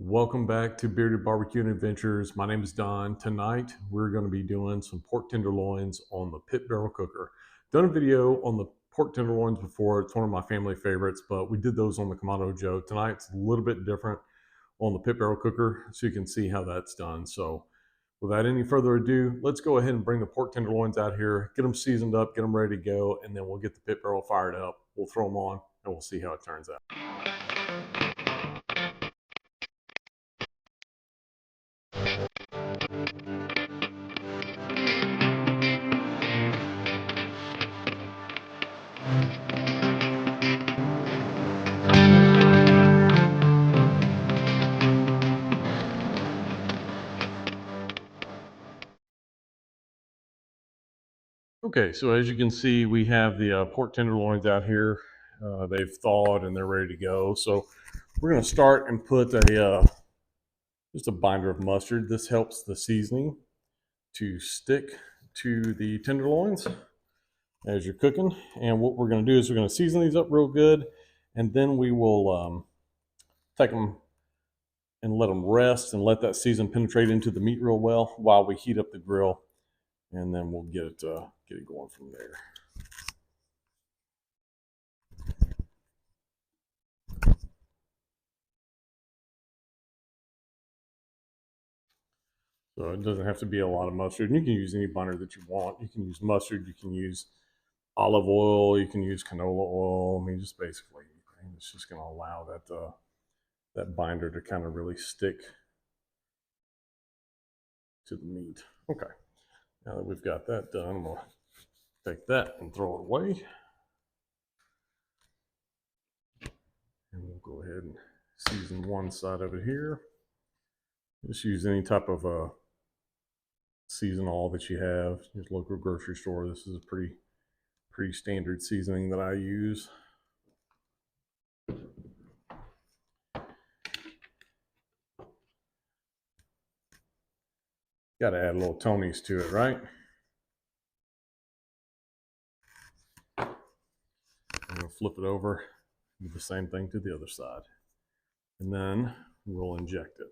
Welcome back to Bearded Barbecue and Adventures. My name is Don. Tonight we're going to be doing some pork tenderloins on the pit barrel cooker. Done a video on the pork tenderloins before. It's one of my family favorites, but we did those on the Kamado Joe. Tonight it's a little bit different on the pit barrel cooker, so you can see how that's done. So without any further ado, let's go ahead and bring the pork tenderloins out here, get them seasoned up, get them ready to go, and then we'll get the pit barrel fired up. We'll throw them on and we'll see how it turns out. Okay, so as you can see, we have the pork tenderloins out here. They've thawed and they're ready to go. So we're going to start and put just a binder of mustard. This helps the seasoning to stick to the tenderloins as you're cooking. And what we're going to do is we're going to season these up real good, and then we will take them and let them rest and let that season penetrate into the meat real well while we heat up the grill, and then we'll get it going from there. So it doesn't have to be a lot of mustard. And you can use any binder that you want. You can use mustard. You can use olive oil. You can use canola oil. I mean, just basically anything. It's just going to allow that binder to kind of really stick to the meat. Okay. Now that we've got that done, I'm going to take that and throw it away. And we'll go ahead and season one side of it here. Just use any type of seasonal that you have. Just local grocery store. This is a pretty standard seasoning that I use. Got to add a little Tony's to it, right? I'm going to flip it over, do the same thing to the other side, and then we'll inject it.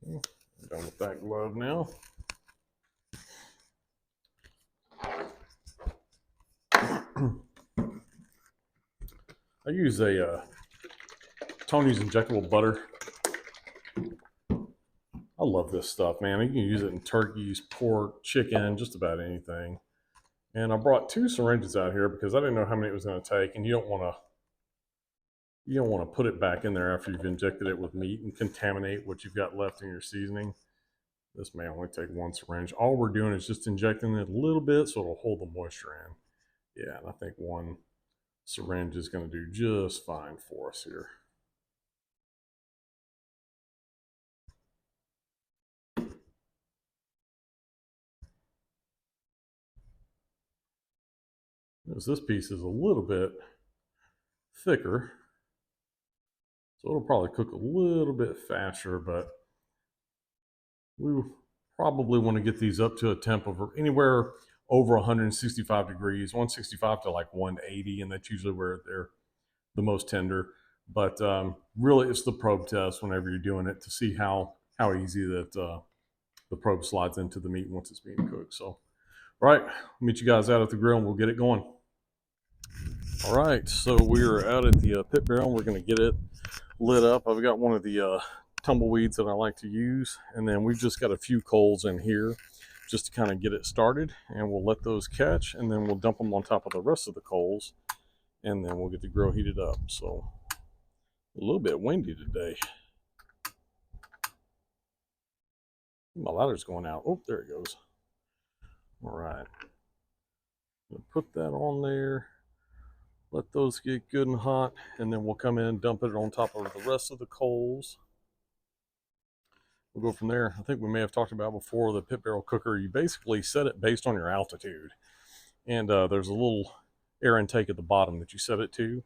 I'm done with that glove now. I use a Tony's injectable butter. I love this stuff, man. You can use it in turkeys, pork, chicken, just about anything. And I brought 2 syringes out here because I didn't know how many it was going to take, and you don't want to put it back in there after you've injected it with meat and contaminate what you've got left in your seasoning. This may only take 1 syringe. All we're doing is just injecting it a little bit so it'll hold the moisture in. Yeah, and I think 1 syringe is going to do just fine for us here. Because this piece is a little bit thicker, so it'll probably cook a little bit faster, but we probably want to get these up to a temp of anywhere over 165 degrees, 165 to like 180, and that's usually where they're the most tender. But really, it's the probe test whenever you're doing it to see how easy that the probe slides into the meat once it's being cooked. So, all right, I'll meet you guys out at the grill and we'll get it going. All right, so we're out at the pit barrel. We're going to get it lit up. I've got one of the tumbleweeds that I like to use, and then we've just got a few coals in here just to kind of get it started, and we'll let those catch, and then we'll dump them on top of the rest of the coals, and then we'll get the grill heated up. So a little bit windy today. My ladder's going out. Oh, there it goes. All right, we'll put that on there. Let those get good and hot, and then we'll come in and dump it on top of the rest of the coals. We'll go from there. I think we may have talked about before the pit barrel cooker. You basically set it based on your altitude. And there's a little air intake at the bottom that you set it to.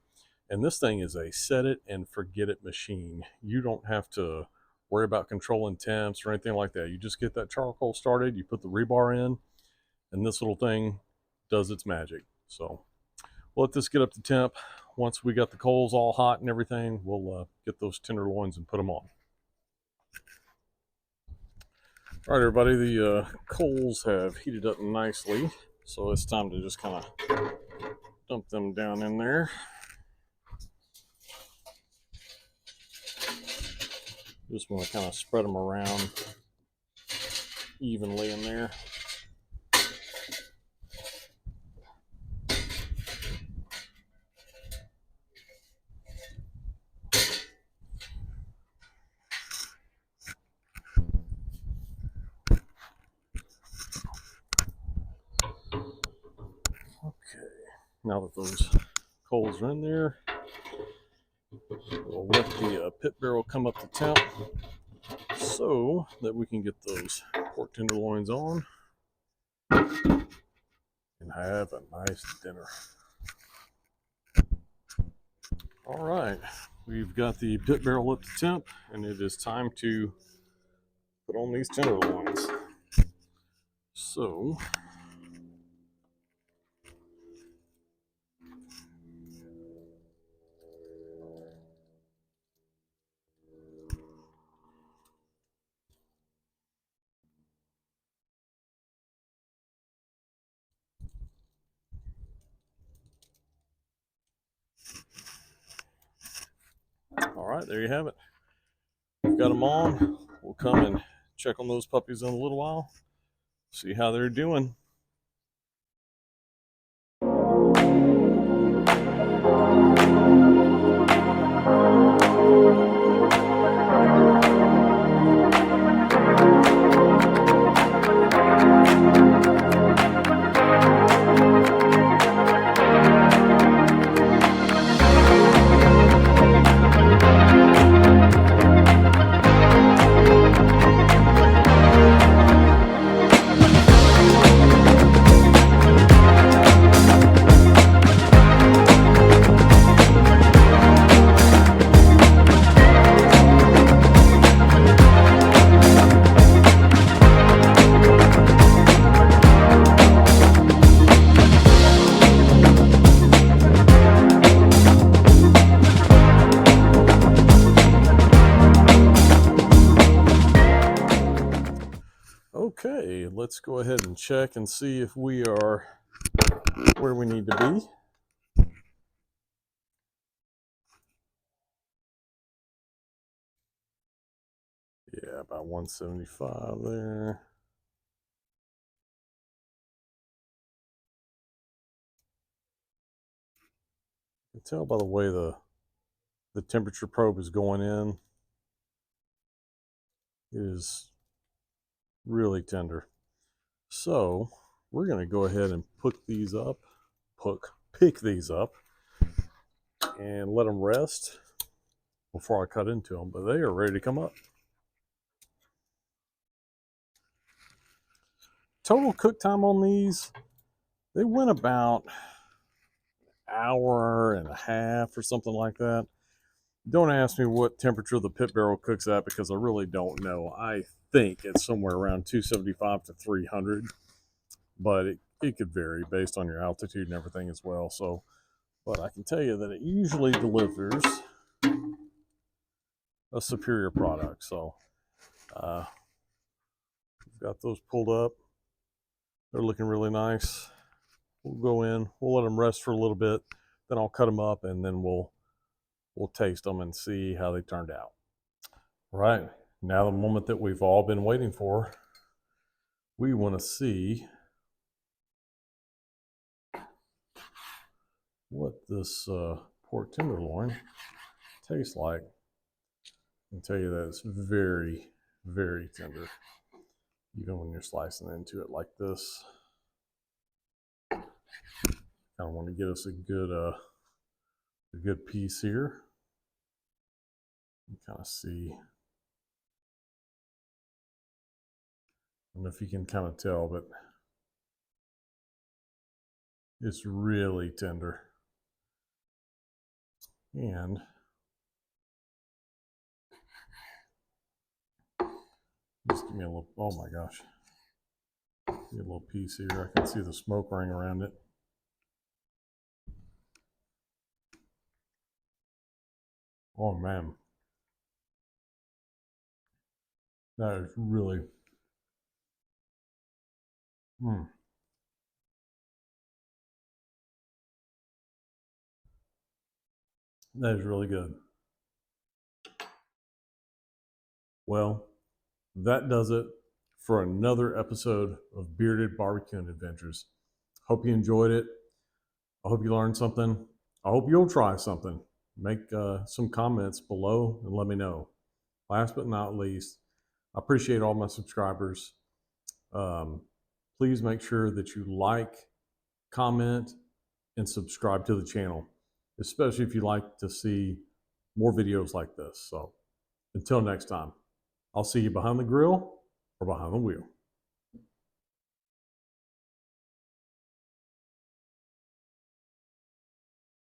And this thing is a set it and forget it machine. You don't have to worry about controlling temps or anything like that. You just get that charcoal started, you put the rebar in, and this little thing does its magic. So we'll let this get up to temp. Once we got the coals all hot and everything, we'll get those tenderloins and put them on. All right, everybody, the coals have heated up nicely, so it's time to just kind of dump them down in there. Just want to kind of spread them around evenly in there. Okay, now that those coals are in there, we'll let the pit barrel come up to temp so that we can get those pork tenderloins on and have a nice dinner. All right, we've got the pit barrel up to temp, and it is time to put on these tenderloins. So all right, there you have it. We've got them on. We'll come and check on those puppies in a little while, see how they're doing. Okay, let's go ahead and check and see if we are where we need to be. Yeah, about 175 there. You can tell by the way the temperature probe is going in. It is really tender. So we're going to go ahead and pick these up and let them rest before I cut into them, but they are ready to come up. Total cook time on these, they went about an hour and a half or something like that. Don't ask me what temperature the pit barrel cooks at because I really don't know. I think it's somewhere around 275 to 300, but it could vary based on your altitude and everything as well. So, but I can tell you that it usually delivers a superior product. So, we've got those pulled up. They're looking really nice. We'll go in, we'll let them rest for a little bit, then I'll cut them up and then we'll taste them and see how they turned out. Right, now the moment that we've all been waiting for. We want to see what this pork tenderloin tastes like. I can tell you that it's very, very tender, even when you're slicing into it like this. Kind of want to get us a good piece here. You kind of see. I don't know if you can kind of tell, but it's really tender. And just give me a little, oh my gosh. Give me a little piece here. I can see the smoke ring around it. Oh man. That is really, that is really good. Well, that does it for another episode of Bearded Barbecuing Adventures. Hope you enjoyed it. I hope you learned something. I hope you'll try something. Make some comments below and let me know. Last but not least, I appreciate all my subscribers. Please make sure that you like, comment, and subscribe to the channel, especially if you like to see more videos like this. So until next time, I'll see you behind the grill or behind the wheel.